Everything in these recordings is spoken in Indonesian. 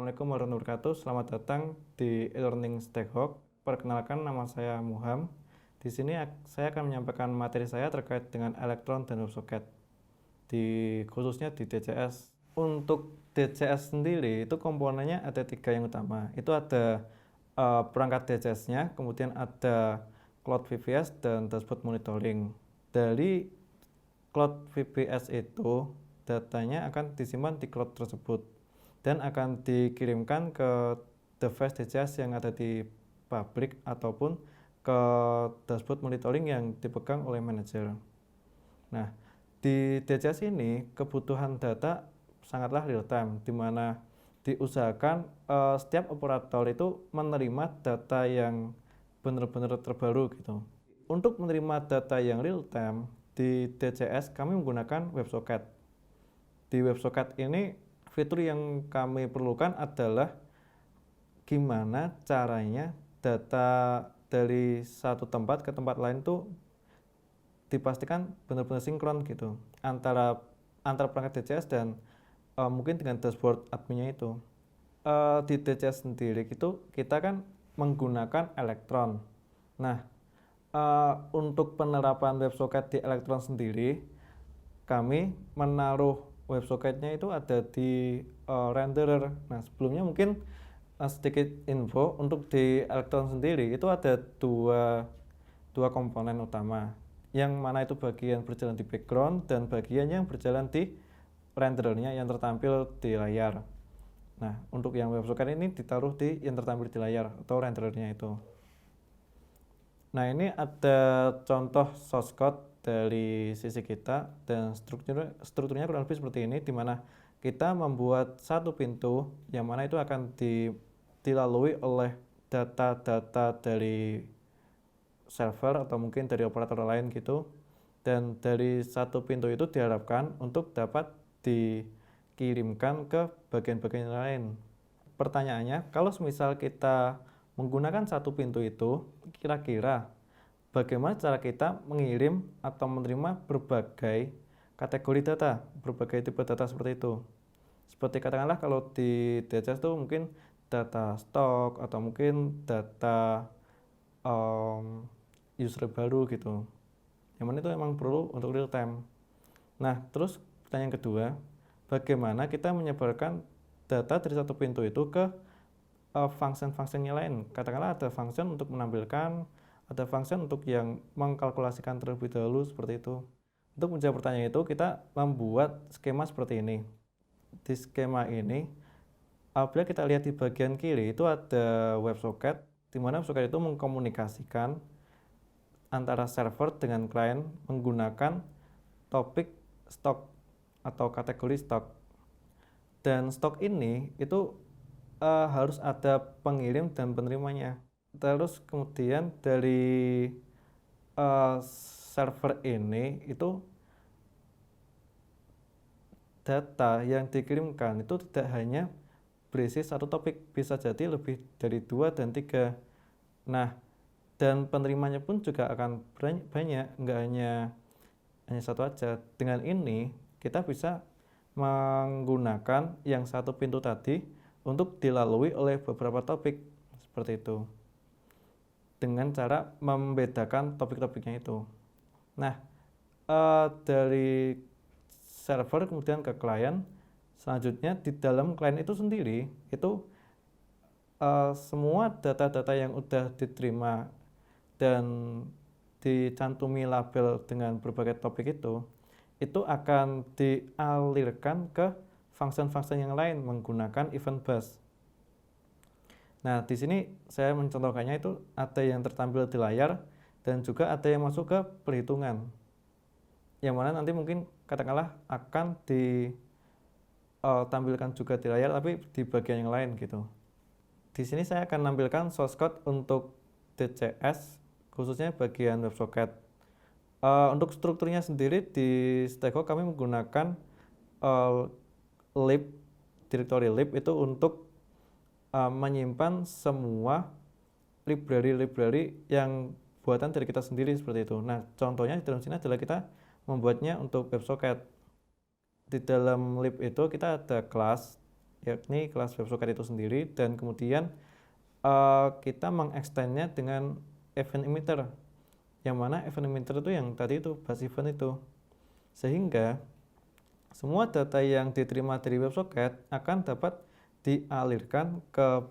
Assalamualaikum warahmatullahi wabarakatuh. Selamat datang di e-learning Stackhawk. Perkenalkan, nama saya Muham. Di sini saya akan menyampaikan materi saya terkait dengan elektron dan WebSocket, khususnya di DCS. Untuk DCS sendiri itu komponennya ada 3 yang utama. Itu ada perangkat DCS-nya, kemudian ada cloud VPS dan dashboard monitoring. Dari cloud VPS itu datanya akan disimpan di cloud tersebut dan akan dikirimkan ke device DCS yang ada di pabrik ataupun ke dashboard monitoring yang dipegang oleh manajer. Nah, di DCS ini kebutuhan data sangatlah real time, di mana diusahakan setiap operator itu menerima data yang benar-benar terbaru gitu. Untuk menerima data yang real time di DCS kami menggunakan WebSocket. Di WebSocket ini fitur yang kami perlukan adalah gimana caranya data dari satu tempat ke tempat lain tuh dipastikan benar-benar sinkron gitu antara perangkat DCS dan mungkin dengan dashboard adminnya itu. Di DCS sendiri itu kita kan menggunakan elektron. Nah, untuk penerapan WebSocket di elektron sendiri, kami menaruh WebSocketnya itu ada di renderer. Nah, sebelumnya mungkin sedikit info untuk di elektron sendiri itu ada dua komponen utama, yang mana itu bagian berjalan di background dan bagian yang berjalan di renderernya yang tertampil di layar. Nah, untuk yang WebSocket ini ditaruh di yang tertampil di layar atau renderernya itu. Nah, ini ada contoh source code dari sisi kita dan strukturnya kurang lebih seperti ini, di mana kita membuat satu pintu yang mana itu akan dilalui oleh data-data dari server atau mungkin dari operator lain gitu, dan dari satu pintu itu diharapkan untuk dapat dikirimkan ke bagian-bagian lain. Pertanyaannya, kalau misal kita menggunakan satu pintu itu, kira-kira bagaimana cara kita mengirim atau menerima berbagai kategori data, berbagai tipe data seperti itu. Seperti katakanlah kalau di DCS itu mungkin data stok atau mungkin data user baru gitu. Yang mana itu memang perlu untuk real time. Nah, terus pertanyaan kedua, bagaimana kita menyebarkan data dari satu pintu itu ke function-functionnya lain. Katakanlah ada function untuk menampilkan, ada function untuk yang mengkalkulasikan terlebih dahulu seperti itu. Untuk menjawab pertanyaan itu, kita membuat skema seperti ini. Di skema ini, apabila kita lihat di bagian kiri itu ada WebSocket, di mana WebSocket itu mengkomunikasikan antara server dengan klien menggunakan topik stok atau kategori stok. Dan stok ini itu harus ada pengirim dan penerimanya. Terus kemudian dari server ini itu data yang dikirimkan itu tidak hanya berisi satu topik, bisa jadi lebih dari 2 dan 3. Nah, dan penerimanya pun juga akan banyak, nggak hanya satu aja. Dengan ini kita bisa menggunakan yang satu pintu tadi untuk dilalui oleh beberapa topik seperti itu, dengan cara membedakan topik-topiknya itu. Nah, dari server kemudian ke klien, selanjutnya di dalam klien itu sendiri itu semua data-data yang udah diterima dan dicantumi label dengan berbagai topik itu akan dialirkan ke function-function yang lain menggunakan event bus. Nah, di sini saya mencontohkannya itu ada yang tertampil di layar dan juga ada yang masuk ke perhitungan. Yang mana nanti mungkin katakanlah akan ditampilkan juga di layar tapi di bagian yang lain gitu. Di sini saya akan menampilkan source code untuk DCS khususnya bagian WebSocket. Untuk strukturnya sendiri di Stackhawk kami menggunakan lib, directory lib itu untuk menyimpan semua library yang buatan dari kita sendiri seperti itu. Nah, contohnya di dalam sini adalah kita membuatnya untuk WebSocket. Di dalam lib itu kita ada kelas yakni kelas WebSocket itu sendiri, dan kemudian kita mengextendnya dengan event emitter, yang mana event emitter itu yang tadi itu bus event itu, sehingga semua data yang diterima dari WebSocket akan dapat dialirkan ke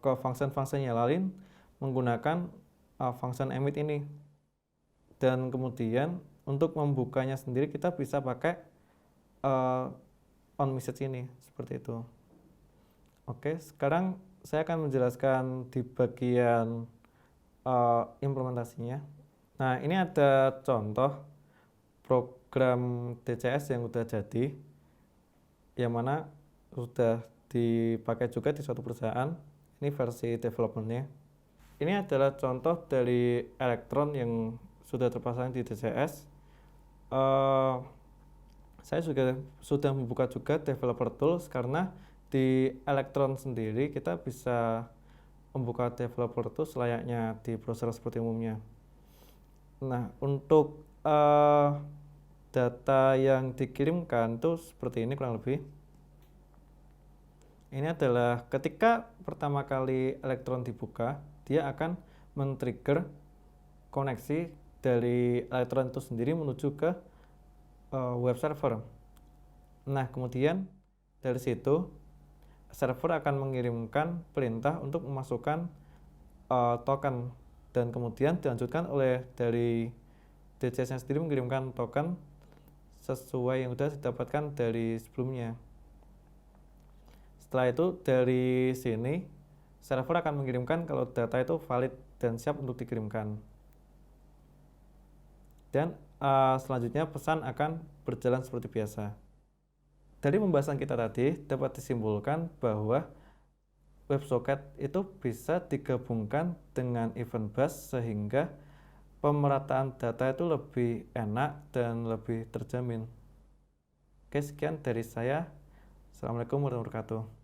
function-function yang lain menggunakan function emit ini. Dan kemudian untuk membukanya sendiri kita bisa pakai onMessage ini, seperti itu. Oke, sekarang saya akan menjelaskan di bagian implementasinya. Nah, ini ada contoh program DCS yang udah jadi, yang mana sudah dipakai juga di suatu perusahaan. Ini versi developmentnya. Ini adalah contoh dari Electron yang sudah terpasang di DCS. Saya sudah membuka juga developer tools, karena di Electron sendiri kita bisa membuka developer tools layaknya di browser seperti umumnya. Nah, untuk data yang dikirimkan itu seperti ini kurang lebih. Ini adalah ketika pertama kali Electron dibuka, dia akan men-trigger koneksi dari Electron itu sendiri menuju ke web server. Nah, kemudian dari situ server akan mengirimkan perintah untuk memasukkan token, dan kemudian dilanjutkan oleh dari DCS-nya sendiri mengirimkan token sesuai yang sudah didapatkan dari sebelumnya. Setelah itu dari sini server akan mengirimkan kalau data itu valid dan siap untuk dikirimkan. Dan selanjutnya pesan akan berjalan seperti biasa. Dari pembahasan kita tadi dapat disimpulkan bahwa WebSocket itu bisa digabungkan dengan event bus sehingga pemerataan data itu lebih enak dan lebih terjamin. Oke, sekian dari saya. Assalamualaikum warahmatullahi wabarakatuh.